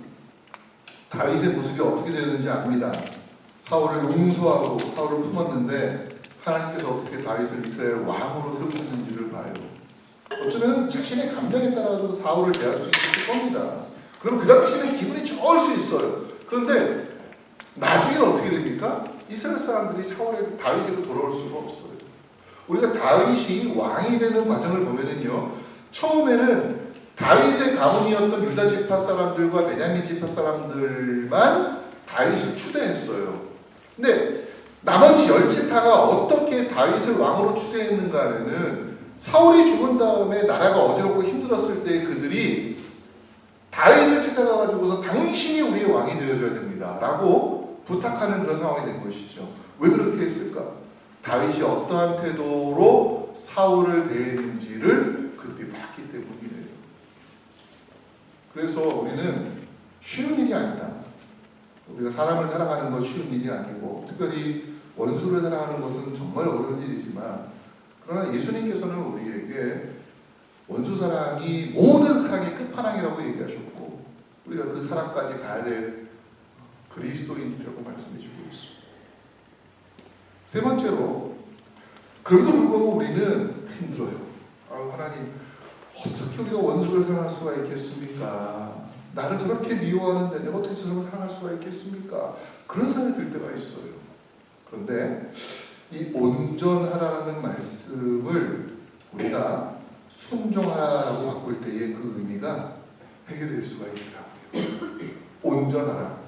다윗의 모습이 어떻게 되는지 압니다. 사울을 용서하고 사울을 품었는데 하나님께서 어떻게 다윗을 이스라엘 왕으로 세우셨는지를 봐요. 어쩌면 자신의 감정에 따라서 사울을 대할 수 있을 겁니다. 그럼 그 당시에는 기분이 좋을 수 있어요. 그런데 나중에는 어떻게 됩니까? 이스라엘 사람들이 다윗에게 돌아올 수가 없어요. 우리가 다윗이 왕이 되는 과정을 보면은요, 처음에는 다윗의 가문이었던 유다 지파 사람들과 베냐민 지파 사람들만 다윗을 추대했어요. 근데 나머지 10지파가 어떻게 다윗을 왕으로 추대했는가 하면은 사울이 죽은 다음에 나라가 어지럽고 힘들었을 때 그들이 다윗을 찾아가가지고서 당신이 우리의 왕이 되어줘야 됩니다 라고 부탁하는 그런 상황이 된 것이죠. 왜 그렇게 했을까? 다윗이 어떠한 태도로 사울을 대했는지를 그들이 봤기 때문이에요. 그래서 우리는 쉬운 일이 아니다. 우리가 사람을 사랑하는 것 쉬운 일이 아니고 특별히 원수를 사랑하는 것은 정말 어려운 일이지만 그러나 예수님께서는 우리에게 원수 사랑이 모든 사랑의 끝판왕이라고 얘기하셨고 우리가 그 사랑까지 가야 될 그리스도인이라고 말씀해주고 있습니다. 세 번째로 그럼에도 불구하고 우리는 힘들어요. 하나님 어떻게 우리가 원수를 사랑할 수가 있겠습니까? 나를 저렇게 미워하는데 내가 어떻게 저렇게 사랑할 수가 있겠습니까? 그런 생각이 들 때가 있어요. 그런데 이 온전하다는 말씀을 우리가 순종하라고 바꿀 때의 그 의미가 해결될 수가 있더라고요. 온전하라.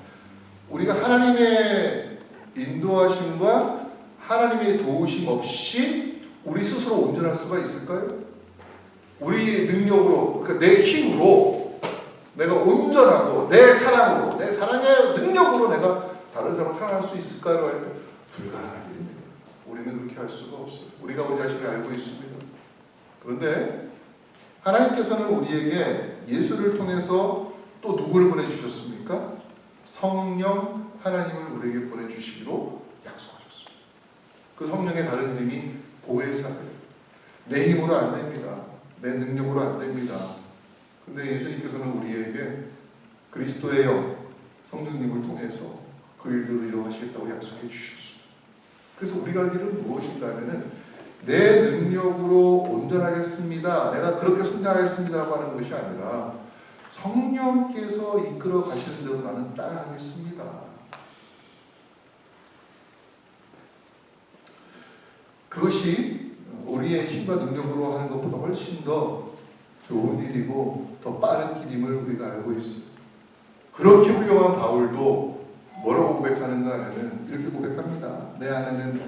우리가 하나님의 인도하심과 하나님의 도우심 없이 우리 스스로 온전할 수가 있을까요? 우리 능력으로, 그러니까 내 힘으로 내가 온전하고 내 사랑으로, 내 사랑의 능력으로 내가 다른 사람을 사랑할 수 있을까요? 할 때 불가능한 일입니다. 우리는 그렇게 할 수가 없어요. 우리가 우리 자신을 알고 있습니다. 그런데 하나님께서는 우리에게 예수를 통해서 또 누구를 보내주셨습니까? 성령 하나님을 우리에게 보내주시기로 약속하셨습니다. 그 성령의 다른 이름이 보혜사예요. 내 힘으로 안 됩니다. 내 능력으로 안 됩니다. 근데 예수님께서는 우리에게 그리스도의 영, 성령님을 통해서 그 일들을 이루어하시겠다고 약속해 주셨어요. 그래서 우리가 할 일은 무엇인가 하면은 내 능력으로 온전하겠습니다, 내가 그렇게 성장하겠습니다라고 하는 것이 아니라 성령께서 이끌어 가시는 대로 나는 따라가겠습니다. 그것이 우리의 힘과 능력으로 하는 것보다 훨씬 더 좋은 일이고 더 빠른 길임을 우리가 알고 있습니다. 그렇게 훌륭한 바울도 뭐라고 고백하는가 하면 이렇게 고백합니다. 내 안에는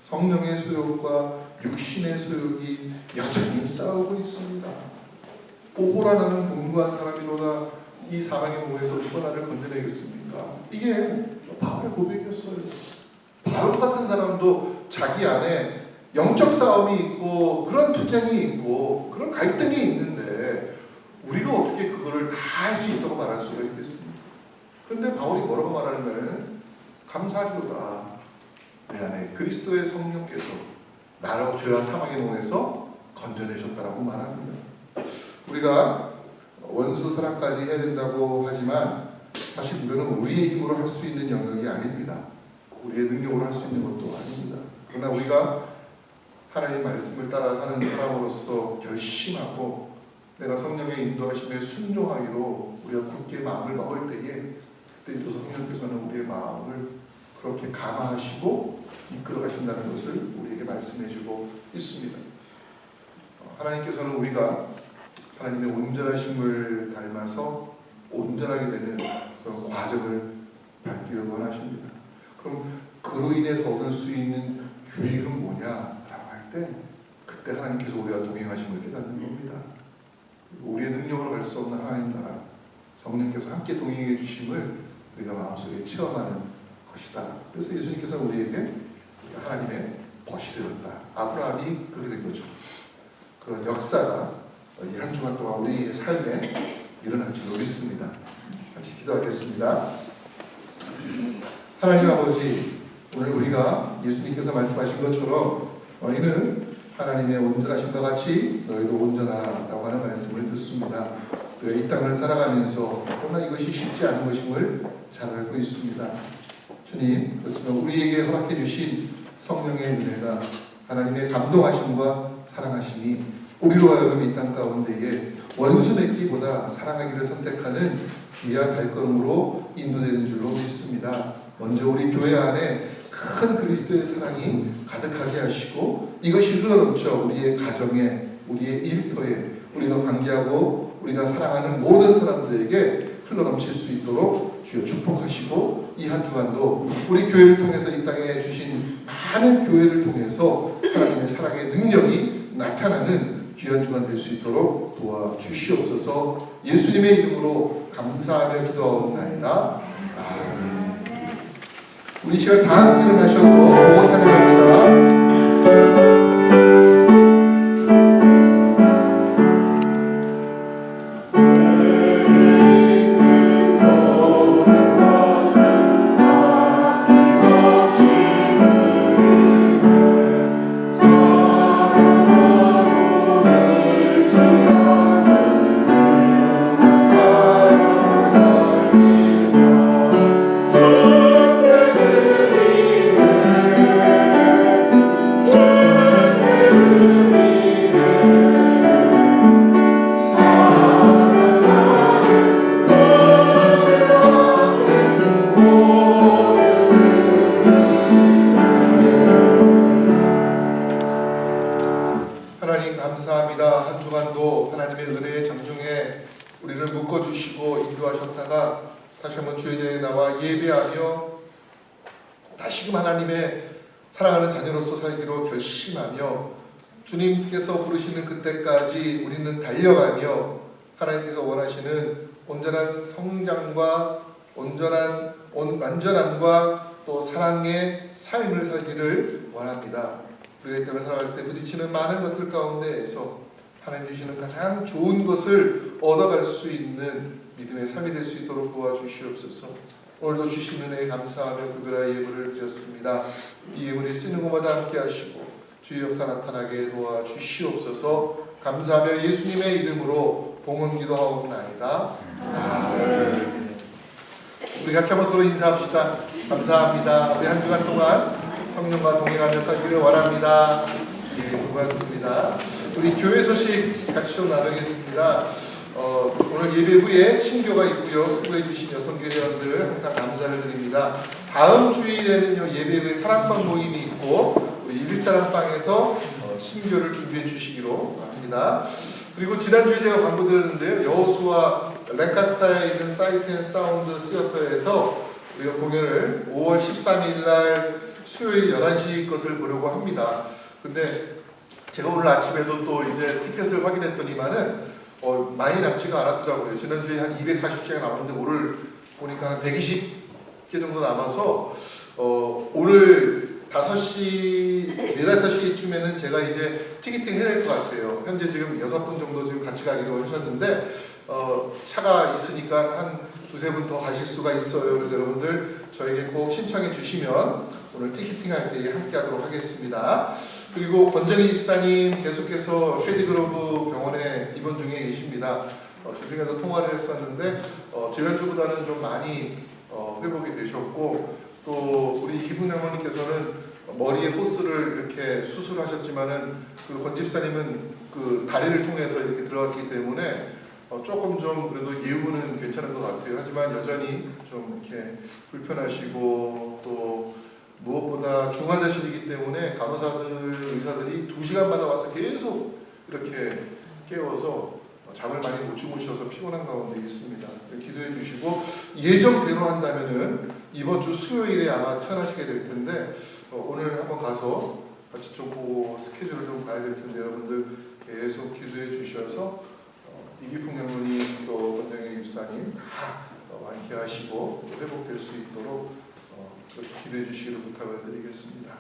성령의 소욕과 육신의 소욕이 여전히 싸우고 있습니다. 오호라 나는 공부한 사람이로다 이 사망의 몸에서 누가 나를 건져내겠습니까? 이게 바울의 고백이었어요. 바울 같은 사람도 자기 안에 영적 싸움이 있고 그런 투쟁이 있고 그런 갈등이 있는데 우리가 어떻게 그거를 다 할 수 있다고 말할 수가 있겠습니까? 그런데 바울이 뭐라고 말하냐면 감사하리로다 내 안에 그리스도의 성령께서 나를 죄와 사망의 몸에서 건져내셨다라고 말합니다. 우리가 원수 사랑까지 해야 된다고 하지만 사실 이거는 우리의 힘으로 할 수 있는 영역이 아닙니다. 우리의 능력으로 할 수 있는 것도 아닙니다. 그러나 우리가 하나님 말씀을 따라 사는 사람으로서 결심하고 내가 성령의 인도하심에 순종하기로 우리가 굳게 마음을 먹을 때에 그때 또 성령께서는 우리의 마음을 그렇게 감화하시고 이끌어 가신다는 것을 우리에게 말씀해 주고 있습니다. 하나님께서는 우리가 하나님의 온전하심을 닮아서 온전하게 되는 그런 과정을 밟기를 원하십니다. 그럼 그로 인해서 얻을 수 있는 유익은 뭐냐라고 할 때 그때 하나님께서 우리와 동행하심을 깨닫는 겁니다. 우리의 능력으로 갈 수 없는 하나님 나라 성령께서 함께 동행해 주심을 우리가 마음속에 체험하는 것이다. 그래서 예수님께서는 우리에게 하나님의 벗이 되었다. 아브라함이 그렇게 된 거죠. 그런 역사가 이 한 주간 동안 우리의 삶에 일어날 줄로 믿습니다. 같이 기도하겠습니다. 하나님 아버지, 오늘 우리가 예수님께서 말씀하신 것처럼 너희는 하나님의 온전하심과 같이 너희도 온전하라고 하는 말씀을 듣습니다. 이 땅을 살아가면서 그러나 이것이 쉽지 않은 것임을 잘 알고 있습니다. 주님, 그렇지만 우리에게 허락해 주신 성령의 은혜가 하나님의 감동하심과 사랑하심이 우리로 하여금 이 땅 가운데에 원수 맺기보다 사랑하기를 선택하는 귀한 발걸음으로 인도되는 줄로 믿습니다. 먼저 우리 교회 안에 큰 그리스도의 사랑이 가득하게 하시고 이것이 흘러넘쳐 우리의 가정에, 우리의 일터에, 우리가 관계하고 우리가 사랑하는 모든 사람들에게 흘러넘칠 수 있도록 주여 축복하시고 이 한 주간도 우리 교회를 통해서 이 땅에 주신 많은 교회를 통해서 하나님의 사랑의 능력이 나타나는 귀한 주간 될 수 있도록 도와주시옵소서. 예수님의 이름으로 감사하며 기도하옵나이다. 아멘. 우리 시간 다 함께 일어나셔서 복을 찬양합니다. 하나님 감사합니다. 한 주간도 하나님의 은혜의 장중에 우리를 묶어주시고 인도하셨다가 다시 한번 주의 자리에 나와 예배하며 다시금 하나님의 사랑하는 자녀로서 살기로 결심하며 주님께서 부르시는 그때까지 우리는 달려가며 하나님께서 원하시는 온전한 성장과 완전함과 또 사랑의 삶을 살기를 원합니다. 우리가 이 땅을 살아갈 때 부딪히는 많은 것들 가운데에서 하나님 주시는 가장 좋은 것을 얻어갈 수 있는 믿음의 삶이 될 수 있도록 도와주시옵소서. 오늘도 주신 은혜에 감사하며 구별하여 예물을 드렸습니다. 이 예물이 쓰는 곳마다 함께 하시고 주의 역사 나타나게 도와주시옵소서. 감사하며 예수님의 이름으로 봉헌 기도하옵나이다. 아멘. 우리 같이 한번 서로 인사합시다. 감사합니다. 우리 한 주간 동안 성령과 동행하며 살기를 원합니다. 예, 고맙습니다. 우리 교회 소식 같이 좀 나누겠습니다. 오늘 예배 후에 친교가 있고요. 수고해 주신 여성교회원들 항상 감사를 드립니다. 다음 주일에는요, 예배 후에 사랑방 모임이 있고 우리 일사랑방에서 친교를 준비해 주시기로 합니다. 그리고 지난주에 제가 광고 드렸는데요, 여호수아 랭카스타에 있는 사이트 앤 사운드 시어터에서 우리가 공연을 5월 13일 날 수요일 11시 것을 보려고 합니다. 근데 제가 오늘 아침에도 또 이제 티켓을 확인했더니만은 많이 남지가 않았더라고요. 지난주에 한 240개가 남았는데 오늘 보니까 한 120개 정도 남아서 오늘 5시, 4-5시쯤에는 제가 이제 티켓팅 해야 될 것 같아요. 현재 지금 6분 정도 지금 같이 가기로 하셨는데 차가 있으니까 한 2-3분 더 가실 수가 있어요. 그래서 여러분들 저에게 꼭 신청해 주시면 오늘 티켓팅 할 때 함께 하도록 하겠습니다. 그리고 권정희 집사님 계속해서 쉐디그로브 병원에 입원 중에 계십니다. 주중에도 통화를 했었는데 지난주보다는 좀 많이 회복이 되셨고, 또 우리 이기풍 장모님께서는 머리에 호스를 이렇게 수술하셨지만은 그 권 집사님은 그 다리를 통해서 이렇게 들어갔기 때문에 조금 좀 그래도 예후는 괜찮은 것 같아요. 하지만 여전히 좀 이렇게 불편하시고, 또 무엇보다 중환자실이기 때문에 간호사들, 의사들이 2시간마다 와서 계속 이렇게 깨워서 잠을 많이 못 주무셔서 피곤한 가운데 있습니다. 기도해 주시고, 예정대로 한다면은 이번 주 수요일에 아마 퇴원하시게 될 텐데 오늘 한번 가서 같이 좀 보고 스케줄을 좀 봐야 될 텐데 여러분들 계속 기도해 주셔서 이기풍 장로님 또 권정희 집사님 다 완쾌하시고 회복될 수 있도록 기도해 주시기를 부탁을 드리겠습니다.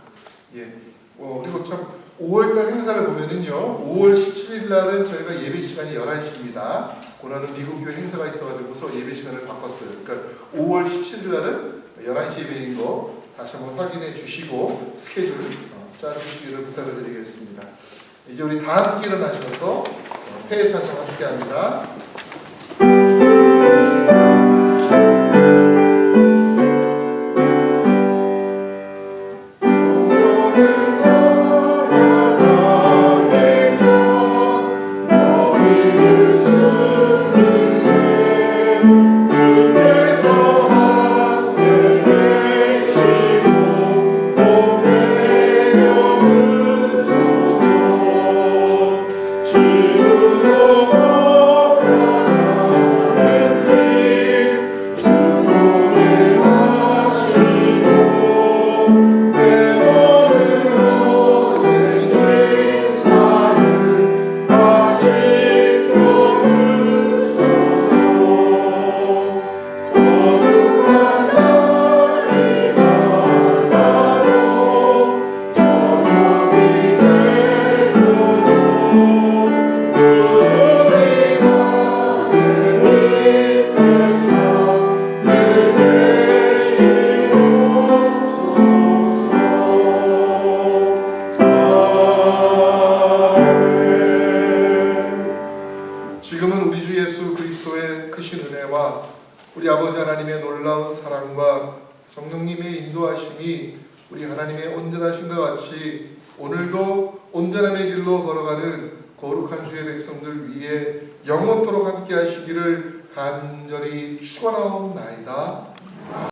예. 그리고 참 5월달 행사를 보면은요, 5월 17일 날은 저희가 예배 시간이 11시입니다. 그날은 미국 교회 행사가 있어가지고서 예배 시간을 바꿨어요. 그러니까 5월 17일 날은 11시 예배인 거 다시 한번 확인해 주시고 스케줄 짜주시기를 부탁을 드리겠습니다. 이제 우리 다 함께 일어나셔서 폐회찬송 함께 합니다. 우리 아버지 하나님의 놀라운 사랑과 성령님의 인도하심이 우리 하나님의 온전하심과 같이 오늘도 온전함의 길로 걸어가는 거룩한 주의 백성들 위해 영원토록 함께 하시기를 간절히 축원하옵나이다.